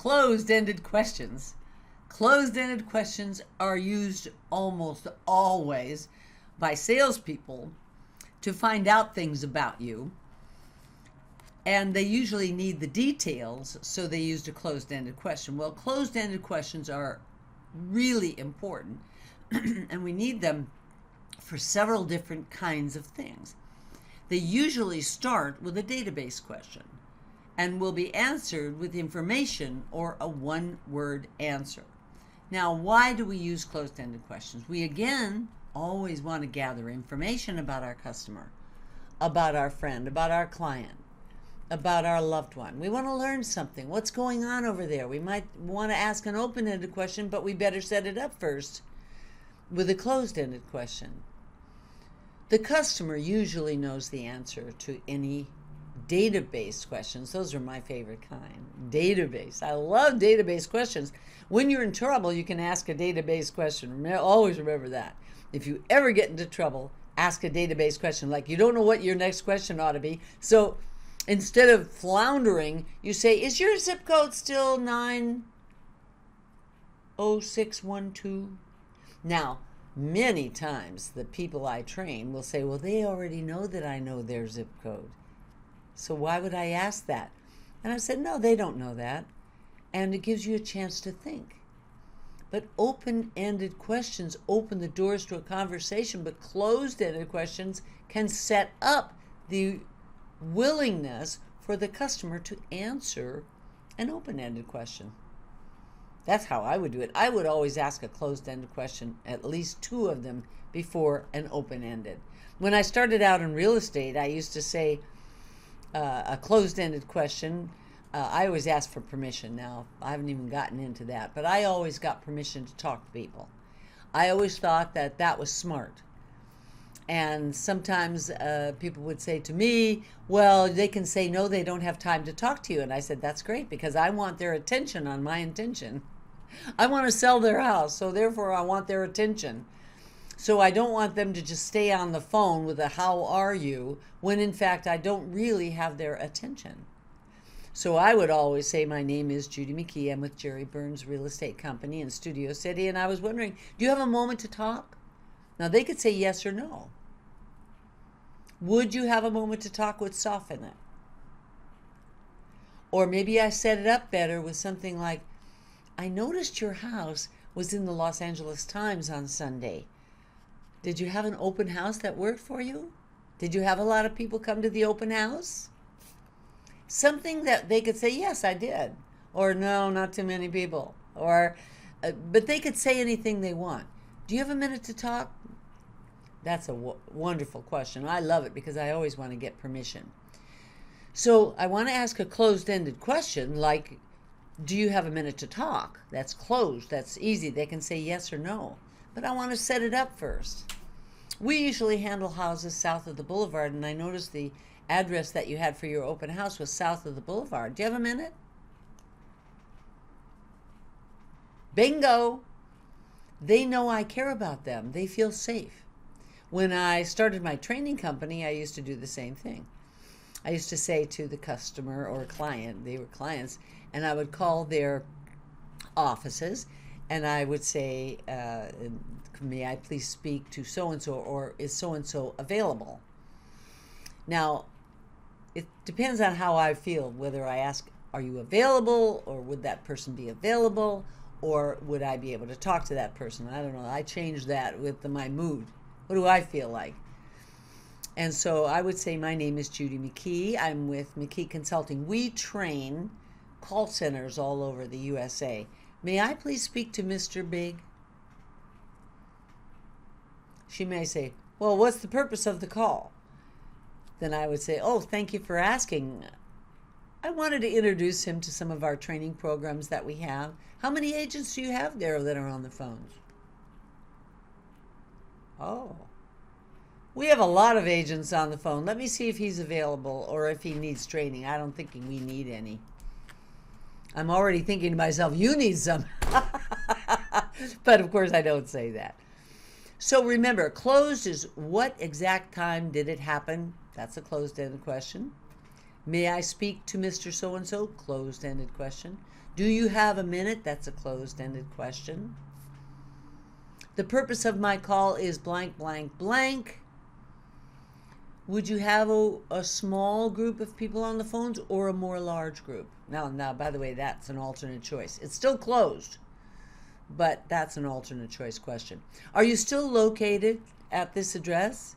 closed-ended questions. Closed-ended questions are used almost always by salespeople to find out things about you, and they usually need the details, so they used a closed-ended question. Well, closed-ended questions are really important, and we need them for several different kinds of things. They usually start with a database question and will be answered with information or a one-word answer. Now, why do we use closed-ended questions? We, again, always want to gather information about our customer, about our friend, about our client, about our loved one. We want to learn something. What's going on over there? We might want to ask an open-ended question, but we better set it up first with a closed-ended question. The customer usually knows the answer to any database questions. Those are my favorite kind. Database. I love database questions. When you're in trouble, you can ask a database question. Always remember that. If you ever get into trouble, ask a database question. Like you don't know what your next question ought to be. So instead of floundering, you say, is your zip code still 90612? Now, many times the people I train will say, well, they already know that I know their zip code. So why would I ask that? And I said, no, they don't know that. And it gives you a chance to think. But open-ended questions open the doors to a conversation, but closed-ended questions can set up the willingness for the customer to answer an open-ended question. That's how I would do it. I would always ask a closed-ended question, at least two of them, before an open-ended. When I started out in real estate, I used to say a closed-ended question. I always ask for permission. Now, I haven't even gotten into that, but I always got permission to talk to people. I always thought that that was smart. And sometimes people would say to me, well, they can say, no, they don't have time to talk to you. And I said, that's great, because I want their attention on my intention. I want to sell their house, so therefore I want their attention. So I don't want them to just stay on the phone with a how are you, when in fact I don't really have their attention. So I would always say, my name is Judy McKee. I'm with Jerry Burns Real Estate Company in Studio City, and I was wondering, do you have a moment to talk? Now they could say yes or no. Would you have a moment to talk would soften it. Or maybe I set it up better with something like, I noticed your house was in the Los Angeles Times on Sunday. Did you have an open house that worked for you? Did you have a lot of people come to the open house? Something that they could say, yes, I did. Or no, not too many people. Or, but they could say anything they want. Do you have a minute to talk? That's a wonderful question. I love it because I always want to get permission. So I want to ask a closed-ended question like, do you have a minute to talk? That's closed. That's easy. They can say yes or no. But I want to set it up first. We usually handle houses south of the boulevard, and I noticed the address that you had for your open house was south of the boulevard. Do you have a minute? Bingo! They know I care about them. They feel safe. When I started my training company, I used to do the same thing. I used to say to the customer or client, they were clients, and I would call their offices, and I would say, may I please speak to so-and-so, or is so-and-so available? Now, it depends on how I feel, whether I ask, are you available, or would that person be available, or would I be able to talk to that person? I don't know. I change that with my mood. What do I feel like? And so I would say, my name is Judy McKee. I'm with McKee Consulting. We train call centers all over the USA. May I please speak to Mr. Big? She may say, well, what's the purpose of the call? Then I would say, oh, thank you for asking. I wanted to introduce him to some of our training programs that we have. How many agents do you have there that are on the phones? Oh, we have a lot of agents on the phone. Let me see if he's available or if he needs training. I don't think we need any. I'm already thinking to myself, you need some. But of course I don't say that. So remember, closed is what exact time did it happen? That's a closed-ended question. May I speak to Mr. So-and-so? Closed-ended question. Do you have a minute? That's a closed-ended question. The purpose of my call is blank, blank, blank. Would you have a small group of people on the phones or a more large group? Now, by the way, that's an alternate choice. It's still closed, but that's an alternate choice question. Are you still located at this address?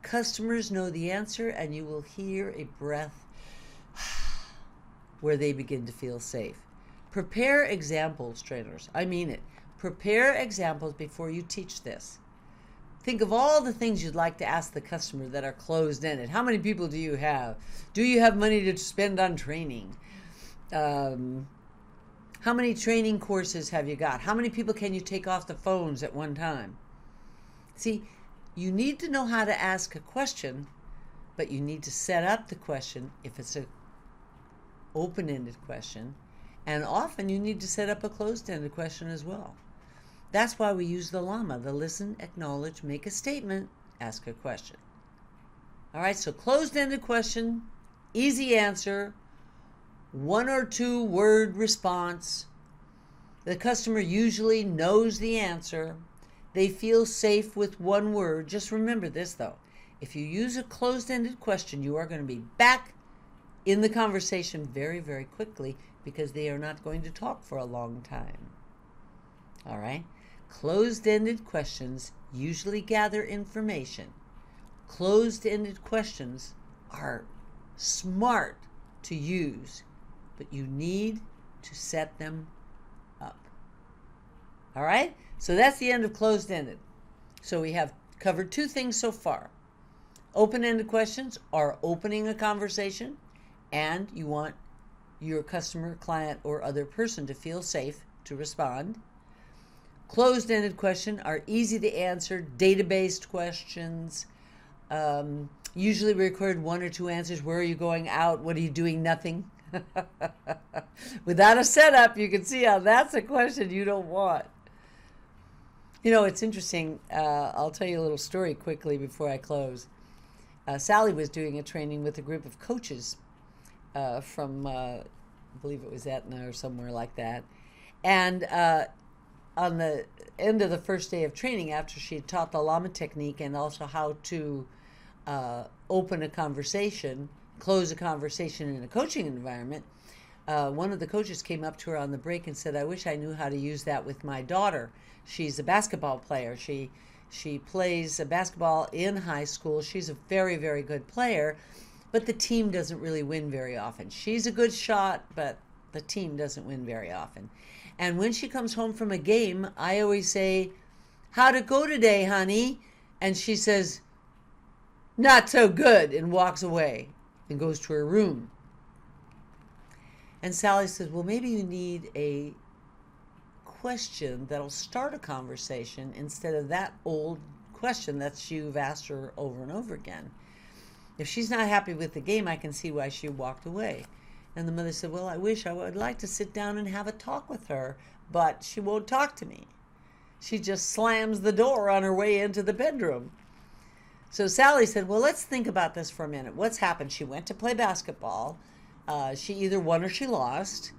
Customers know the answer, and you will hear a breath where they begin to feel safe. Prepare examples, trainers. I mean it. Prepare examples before you teach this. Think of all the things you'd like to ask the customer that are closed-ended. How many people do you have? Do you have money to spend on training? How many training courses have you got? How many people can you take off the phones at one time? See, you need to know how to ask a question, but you need to set up the question if it's an open-ended question, and often you need to set up a closed-ended question as well. That's why we use the LAMA, the listen, acknowledge, make a statement, ask a question. All right, so closed-ended question, easy answer, 1 or 2 word response. The customer usually knows the answer. They feel safe with 1 word. Just remember this, though. If you use a closed-ended question, you are going to be back in the conversation very, very quickly because they are not going to talk for a long time. All right? Closed-ended questions usually gather information. Closed-ended questions are smart to use, but you need to set them up. All right? So that's the end of closed-ended. So we have covered 2 things so far. Open-ended questions are opening a conversation, and you want your customer, client, or other person to feel safe to respond. Closed-ended questions are easy to answer, data-based questions. Usually we record 1 or 2 answers. Where are you going out? What are you doing? Nothing. Without a setup, you can see how that's a question you don't want. You know, it's interesting. I'll tell you a little story quickly before I close. Sally was doing a training with a group of coaches from, I believe it was Aetna or somewhere like that. And on the end of the first day of training, after she had taught the LAMA technique and also how to open a conversation, close a conversation in a coaching environment, one of the coaches came up to her on the break and said, I wish I knew how to use that with my daughter. She's a basketball player. She plays basketball in high school. She's a very, very good player, but the team doesn't really win very often. She's a good shot, but the team doesn't win very often. And when she comes home from a game, I always say, how'd it go today, honey? And she says, not so good, and walks away and goes to her room. And Sally says, well, maybe you need a question that'll start a conversation instead of that old question that you've asked her over and over again. If she's not happy with the game, I can see why she walked away. And the mother said, well, I would like to sit down and have a talk with her, but she won't talk to me. She just slams the door on her way into the bedroom. So Sally said, well, let's think about this for a minute. What's happened? She went to play basketball. She either won or she lost.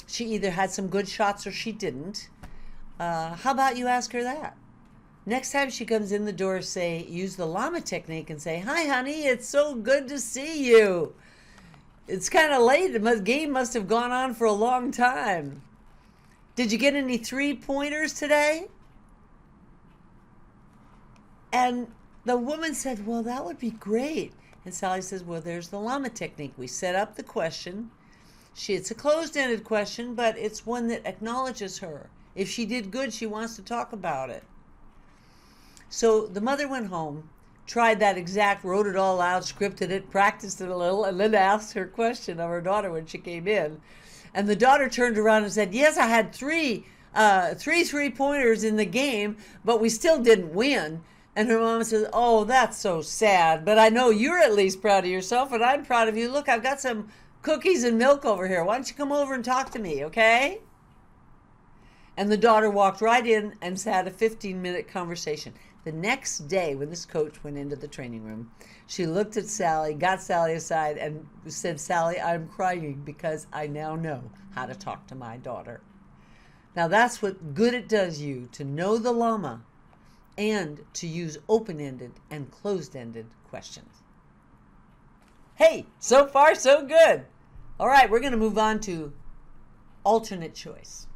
She either had some good shots or she didn't. How about you ask her that? Next time she comes in the door, use the LAMA technique and say, hi, honey, it's so good to see you. It's kind of late. The game must have gone on for a long time. Did you get any 3-pointers today? And the woman said, well, that would be great. And Sally says, well, there's the LAMA technique. We set up the question. It's a closed-ended question, but it's one that acknowledges her. If she did good, she wants to talk about it. So the mother went home, tried that wrote it all out, scripted it, practiced it a little, and then asked her question of her daughter when she came in. And the daughter turned around and said, yes, I had three 3-pointers in the game, but we still didn't win. And her mom says, oh, that's so sad, but I know you're at least proud of yourself, and I'm proud of you. Look, I've got some cookies and milk over here. Why don't you come over and talk to me, okay? And the daughter walked right in and had a 15-minute conversation. The next day, when this coach went into the training room, she looked at Sally, got Sally aside, and said, Sally, I'm crying because I now know how to talk to my daughter. Now that's what good it does you to know the LAMA and to use open-ended and closed-ended questions. Hey, so far so good. All right, we're going to move on to alternate choice.